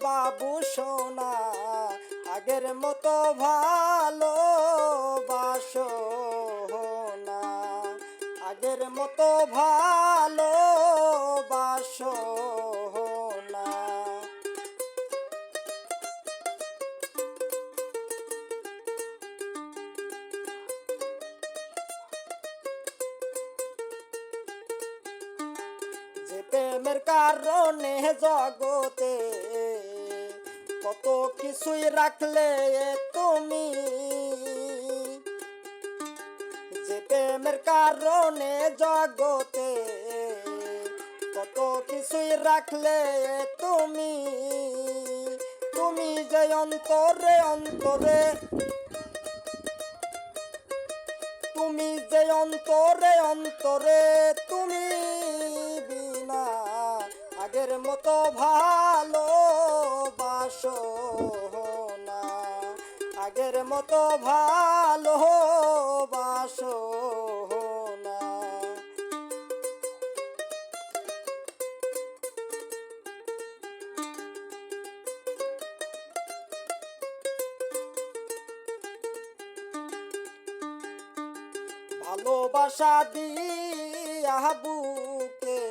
বাবু সোনা, আগের মতো ভালো বাসো না, আগের মতো ভালো বাসো না। যে প্রেমের কারণে জগতে কত কিছুই রাখলে তুমি, যে প্রেমের কারণে জগতে কত কিছুই রাখলে তুমি, তুমি যে অন্তরে অন্তরে, তুমি যে অন্তরে অন্তরে, তুমি বিনা আগের মতো ভালো বাসো না, আগের মতো ভালো বাসো না। ভালোবাসা দিয়া বুকে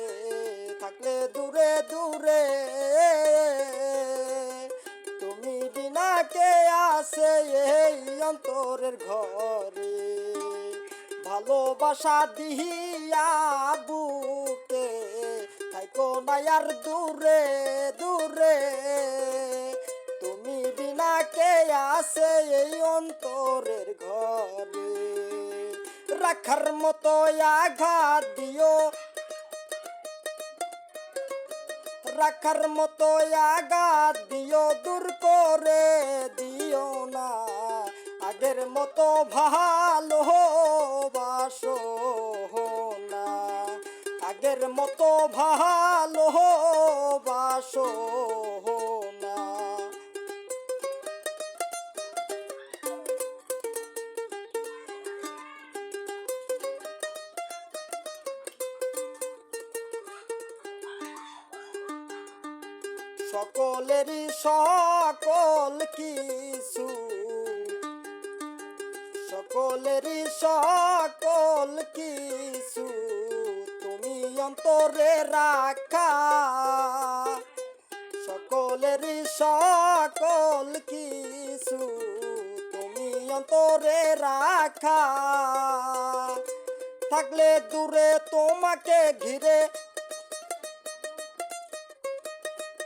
থাকলে দূরে দূরে, তুমি বিনা কে আসে এই অন্তরের ঘরে। ভালোবাসা দিয়া বুকে থাইকো না আর দূরে দূরে, তুমি বিনা কে আসে এই অন্তরের ঘরে। রাখার মতো আঘাত দিও, রাখার মতো আঘাত দিও, দূর করে দিও না, আগের মতো ভালো বাসো না, আগের মতো ভালো বাসো না। সকলেরই সকল কিছু, সকলেরই সকল কিছু তুমি অন্তরে রাখা, সকলেরই সকল কিছু তুমি অন্তরে রাখা। থাকলে দূরে তোমাকে ঘিরে,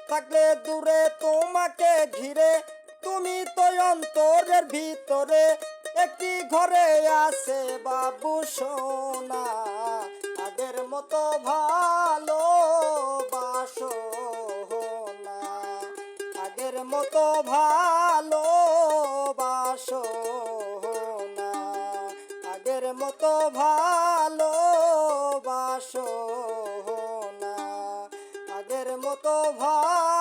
থাকলে দূরে তোমাকে ঘিরে, তুমি তো অন্তরের ভিতরে একটি ঘরে আছে বাবু সোনা, আগের মতো ভালো বাসো না, আগের মতো ভালো বাসো না, আগের মতো ভালো বাসো না, আগের মতো ভালো